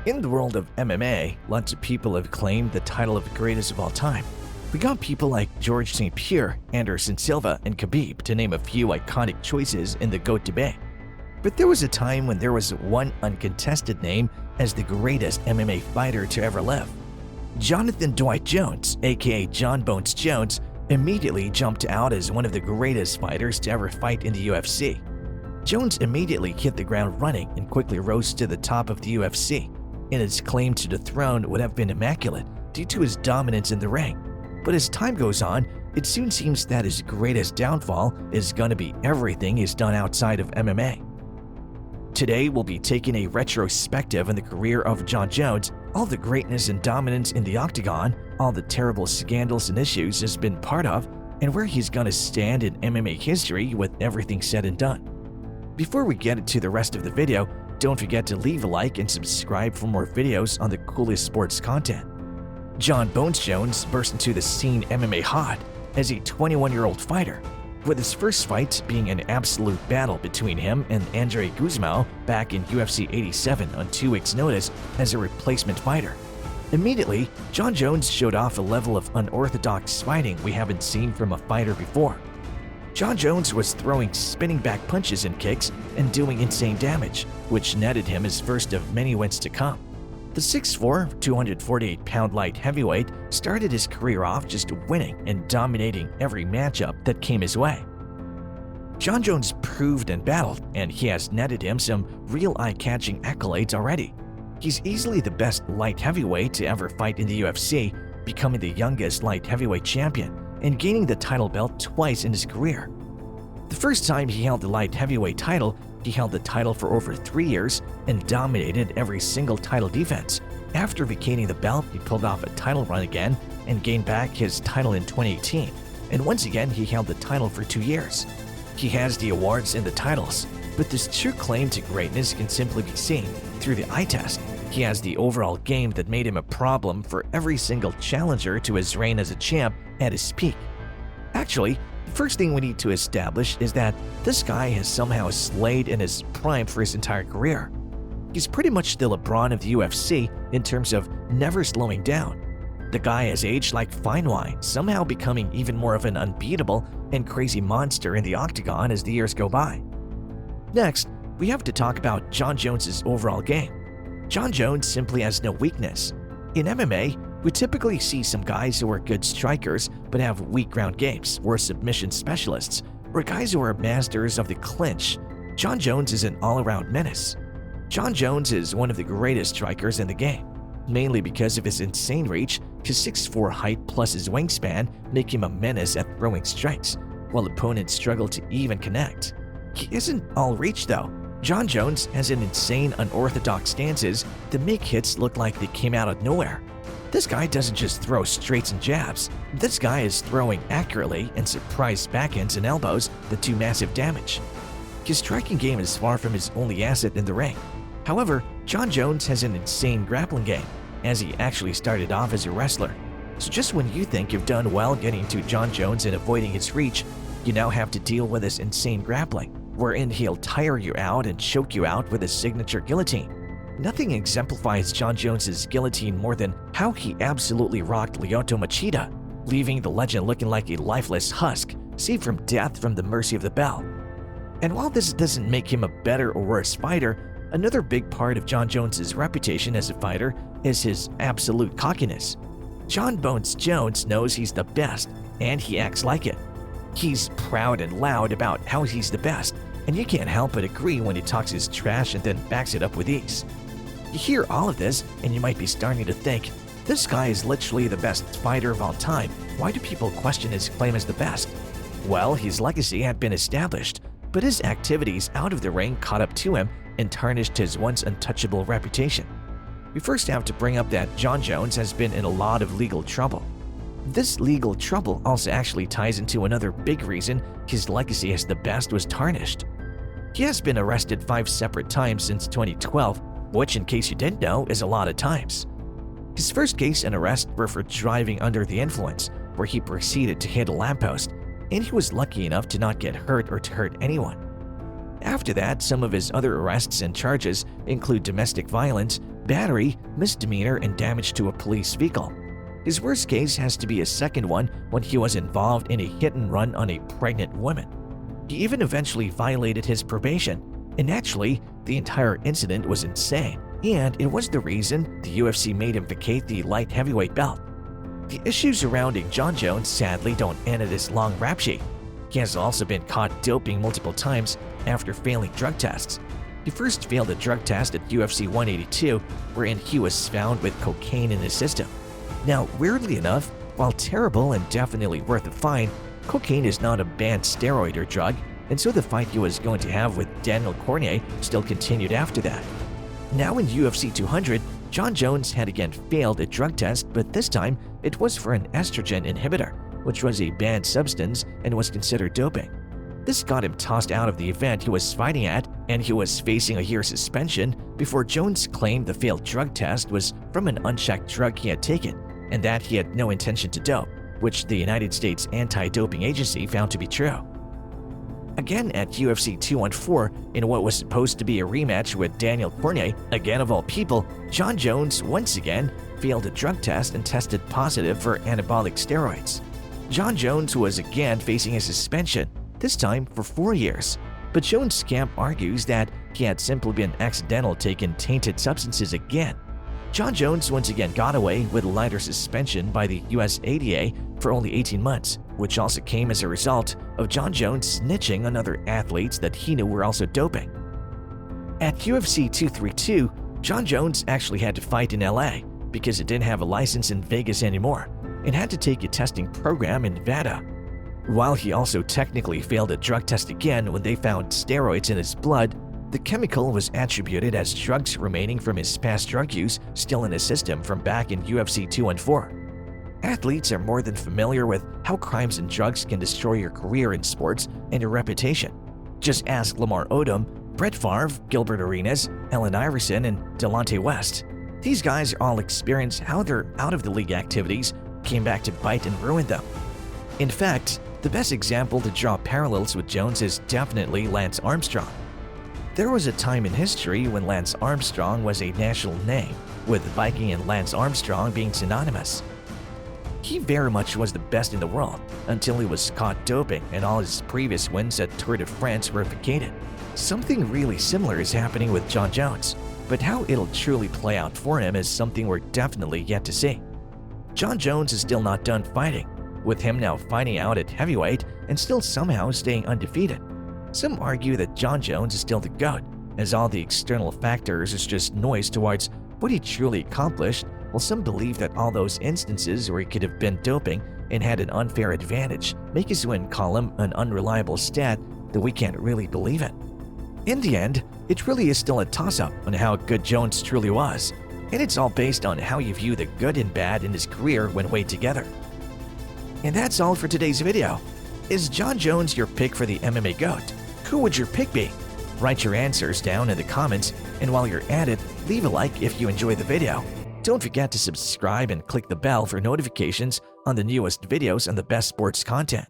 In the world of MMA, lots of people have claimed the title of the greatest of all time. We got people like George St. Pierre, Anderson Silva, and Khabib to name a few iconic choices in the GOAT debate. But there was a time when there was one uncontested name as the greatest MMA fighter to ever live. Jonathan Dwight Jones, aka Jon Bones Jones, immediately jumped out as one of the greatest fighters to ever fight in the UFC. Jones immediately hit the ground running and quickly rose to the top of the UFC, and his claim to the throne would have been immaculate due to his dominance in the ring. But as time goes on, it soon seems that his greatest downfall is going to be everything he's done outside of MMA. Today, we'll be taking a retrospective on the career of Jon Jones, all the greatness and dominance in the octagon, all the terrible scandals and issues he's been part of, and where he's going to stand in MMA history with everything said and done. Before we get into the rest of the video, don't forget to leave a like and subscribe for more videos on the coolest sports content. Jon Bones Jones burst into the scene MMA hot as a 21-year-old fighter, with his first fight being an absolute battle between him and Andre Guzmão back in UFC 87 on 2 weeks' notice as a replacement fighter. Immediately, Jon Jones showed off a level of unorthodox fighting we haven't seen from a fighter before. Jon Jones was throwing spinning back punches and kicks and doing insane damage, which netted him his first of many wins to come. The 6'4", 248-pound light heavyweight started his career off just winning and dominating every matchup that came his way. Jon Jones proved and battled, and he has netted him some real eye-catching accolades already. He's easily the best light heavyweight to ever fight in the UFC, becoming the youngest light heavyweight champion and gaining the title belt twice in his career. The first time he held the light heavyweight title, he held the title for over 3 years and dominated every single title defense. After vacating the belt, he pulled off a title run again and gained back his title in 2018. And once again, he held the title for 2 years. He has the awards and the titles, but this true claim to greatness can simply be seen through the eye test. He has the overall game that made him a problem for every single challenger to his reign as a champ at his peak. Actually, the first thing we need to establish is that this guy has somehow slayed in his prime for his entire career. He's pretty much the LeBron of the UFC in terms of never slowing down. The guy has aged like fine wine, somehow becoming even more of an unbeatable and crazy monster in the octagon as the years go by. Next, we have to talk about Jon Jones' overall game. Jon Jones simply has no weakness. In MMA, we typically see some guys who are good strikers but have weak ground games, or submission specialists, or guys who are masters of the clinch. Jon Jones is an all-around menace. Jon Jones is one of the greatest strikers in the game, mainly because of his insane reach. His 6'4" height plus his wingspan make him a menace at throwing strikes, while opponents struggle to even connect. He isn't all reach though. Jon Jones has an insane unorthodox stances that make hits look like they came out of nowhere. This guy doesn't just throw straights and jabs. This guy is throwing accurately and surprise backhands and elbows that do massive damage. His striking game is far from his only asset in the ring. However, Jon Jones has an insane grappling game, as he actually started off as a wrestler. So just when you think you've done well getting to Jon Jones and avoiding his reach, you now have to deal with his insane grappling, wherein he'll tire you out and choke you out with his signature guillotine. Nothing exemplifies Jon Jones' guillotine more than how he absolutely rocked Lyoto Machida, leaving the legend looking like a lifeless husk, saved from death from the mercy of the bell. And while this doesn't make him a better or worse fighter, another big part of Jon Jones' reputation as a fighter is his absolute cockiness. Jon Bones Jones knows he's the best, and he acts like it. He's proud and loud about how he's the best, and you can't help but agree when he talks his trash and then backs it up with ease. You hear all of this, and you might be starting to think, this guy is literally the best fighter of all time. Why do people question his claim as the best? Well, his legacy had been established, but his activities out of the ring caught up to him and tarnished his once untouchable reputation. We first have to bring up that Jon Jones has been in a lot of legal trouble. This legal trouble also actually ties into another big reason his legacy as the best was tarnished. He has been arrested 5 separate times since 2012, which, in case you didn't know, is a lot of times. His first case and arrest were for driving under the influence, where he proceeded to hit a lamppost, and he was lucky enough to not get hurt or to hurt anyone. After that, some of his other arrests and charges include domestic violence, battery, misdemeanor, and damage to a police vehicle. His worst case has to be a second one when he was involved in a hit-and-run on a pregnant woman. He even eventually violated his probation, and actually, the entire incident was insane, and it was the reason the UFC made him vacate the light heavyweight belt. The issues surrounding Jon Jones sadly don't end at his long rap sheet. He has also been caught doping multiple times after failing drug tests. He first failed a drug test at UFC 182, wherein he was found with cocaine in his system. Now, weirdly enough, while terrible and definitely worth a fine, cocaine is not a banned steroid or drug, and so the fight he was going to have with Daniel Cormier still continued after that. Now in UFC 200, Jon Jones had again failed a drug test, but this time it was for an estrogen inhibitor, which was a banned substance and was considered doping. This got him tossed out of the event he was fighting at, and he was facing a year suspension before Jones claimed the failed drug test was from an unchecked drug he had taken, and that he had no intention to dope, which the United States Anti-Doping Agency found to be true. Again at UFC 214, in what was supposed to be a rematch with Daniel Cormier, again of all people, Jon Jones once again failed a drug test and tested positive for anabolic steroids. Jon Jones was again facing a suspension, this time for 4 years. But Jones' camp argues that he had simply been accidental taking tainted substances again. Jon Jones once again got away with a lighter suspension by the US ADA for only 18 months, which also came as a result of Jon Jones snitching on other athletes that he knew were also doping. At UFC 232, Jon Jones actually had to fight in LA because it didn't have a license in Vegas anymore and had to take a testing program in Nevada. While he also technically failed a drug test again when they found steroids in his blood, the chemical was attributed as drugs remaining from his past drug use still in his system from back in UFC 214. Athletes are more than familiar with how crimes and drugs can destroy your career in sports and your reputation. Just ask Lamar Odom, Brett Favre, Gilbert Arenas, Allen Iverson, and Delonte West. These guys all experience how their out-of-the-league activities came back to bite and ruin them. In fact, the best example to draw parallels with Jones is definitely Lance Armstrong. There was a time in history when Lance Armstrong was a national name, with Viking and Lance Armstrong being synonymous. He very much was the best in the world until he was caught doping and all his previous wins at Tour de France were vacated. Something really similar is happening with Jon Jones, but how it'll truly play out for him is something we're definitely yet to see. Jon Jones is still not done fighting, with him now fighting out at heavyweight and still somehow staying undefeated. Some argue that Jon Jones is still the GOAT, as all the external factors is just noise towards what he truly accomplished, while some believe that all those instances where he could have been doping and had an unfair advantage make his win column an unreliable stat that we can't really believe in. In the end, it really is still a toss-up on how good Jones truly was, and it's all based on how you view the good and bad in his career when weighed together. And that's all for today's video. Is Jon Jones your pick for the MMA GOAT? Who would your pick be? Write your answers down in the comments, and while you're at it, leave a like if you enjoyed the video. Don't forget to subscribe and click the bell for notifications on the newest videos and the best sports content.